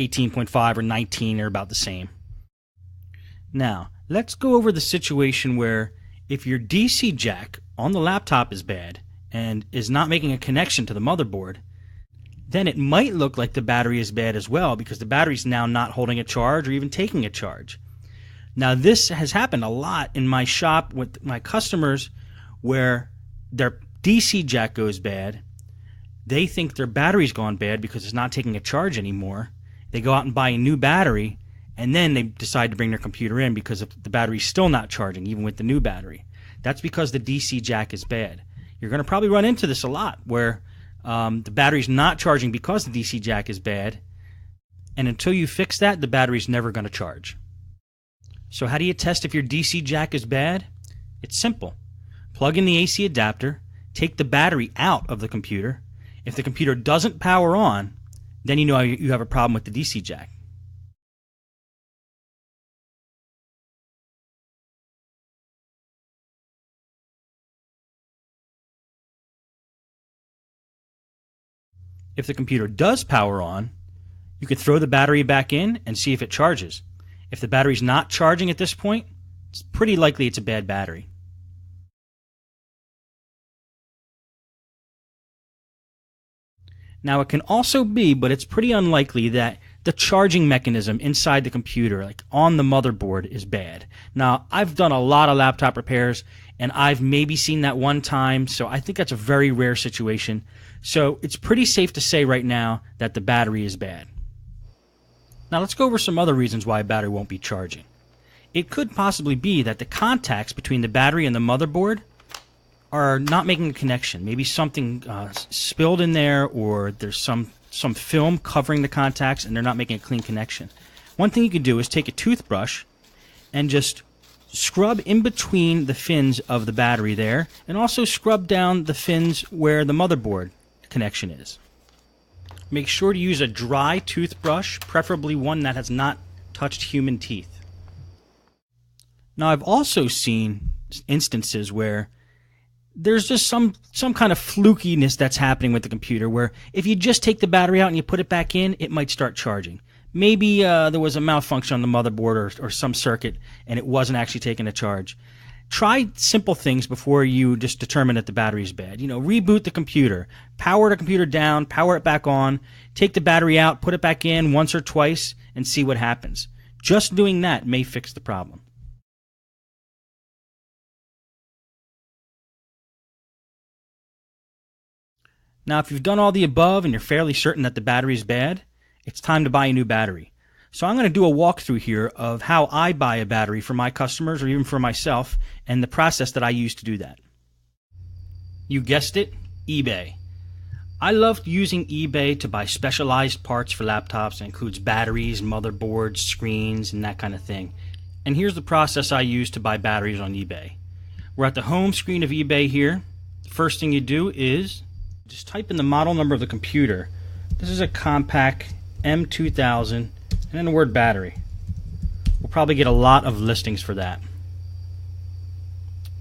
18.5 or 19 are about the same. Now, let's go over the situation where if your DC jack on the laptop is bad and is not making a connection to the motherboard, then it might look like the battery is bad as well because the battery's now not holding a charge or even taking a charge. Now, this has happened a lot in my shop with my customers where their DC jack goes bad. They think their battery's gone bad because it's not taking a charge anymore. They go out and buy a new battery, and then they decide to bring their computer in because the battery's still not charging, even with the new battery. That's because the DC jack is bad. You're going to probably run into this a lot, where the battery's not charging because the DC jack is bad, and until you fix that, the battery's never going to charge. So how do you test if your DC jack is bad? It's simple. Plug in the AC adapter, take the battery out of the computer. If the computer doesn't power on, then you know you have a problem with the DC jack. If the computer does power on, you can throw the battery back in and see if it charges. If the battery's not charging at this point, it's pretty likely it's a bad battery. Now, it can also be, but it's pretty unlikely, that the charging mechanism inside the computer, like on the motherboard, is bad. Now, I've done a lot of laptop repairs, and I've maybe seen that one time, so I think that's a very rare situation. So it's pretty safe to say right now that the battery is bad. Now, let's go over some other reasons why a battery won't be charging. It could possibly be that the contacts between the battery and the motherboard are not making a connection. Maybe something spilled in there, or there's some film covering the contacts and they're not making a clean connection. One thing you can do is take a toothbrush and just scrub in between the fins of the battery there, and also scrub down the fins where the motherboard connection is. Make sure to use a dry toothbrush, preferably one that has not touched human teeth. Now, I've also seen instances where there's just some kind of flukiness that's happening with the computer, where if you just take the battery out and you put it back in, it might start charging. Maybe there was a malfunction on the motherboard or some circuit and it wasn't actually taking a charge. Try simple things before you just determine that the battery is bad. You know, reboot the computer, power the computer down, power it back on, take the battery out, put it back in once or twice, and see what happens. Just doing that may fix the problem. Now, if you've done all the above and you're fairly certain that the battery is bad, it's time to buy a new battery. So I'm going to do a walkthrough here of how I buy a battery for my customers or even for myself, and the process that I use to do that. You guessed it, eBay. I love using eBay to buy specialized parts for laptops. It includes batteries, motherboards, screens, and that kind of thing. And here's the process I use to buy batteries on eBay. We're at the home screen of eBay here. The first thing you do is just type in the model number of the computer. This is a Compaq M2000, and then the word battery. We'll probably get a lot of listings for that.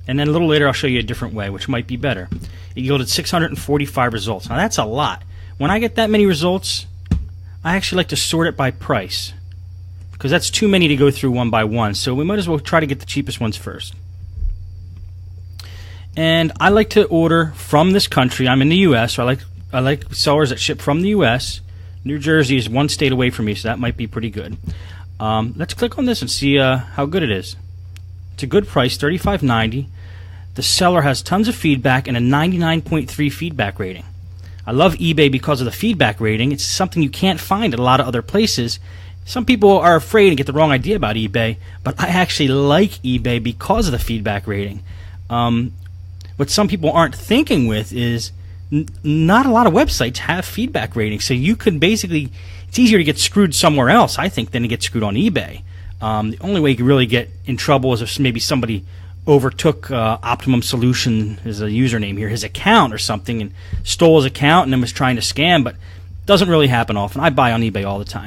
And then a little later I'll show you a different way, which might be better. It yielded 645 results. Now that's a lot. When I get that many results, I actually like to sort it by price, because that's too many to go through one by one. So we might as well try to get the cheapest ones first. And I like to order from this country. I'm in the U.S., so I like sellers that ship from the U.S. New Jersey is one state away from me, so that might be pretty good. Let's click on this and see how good it is. It's a good price, $35.90. The seller has tons of feedback and a 99.3 feedback rating. I love eBay because of the feedback rating. It's something you can't find at a lot of other places. Some people are afraid and get the wrong idea about eBay, but I actually like eBay because of the feedback rating. What some people aren't thinking with is not a lot of websites have feedback ratings, so you could basically, it's easier to get screwed somewhere else, I think, than to get screwed on eBay. The only way you could really get in trouble is if maybe somebody overtook Optimum Solution as a username here, his account or something, and stole his account and then was trying to scam, but it doesn't really happen often. I buy on eBay all the time.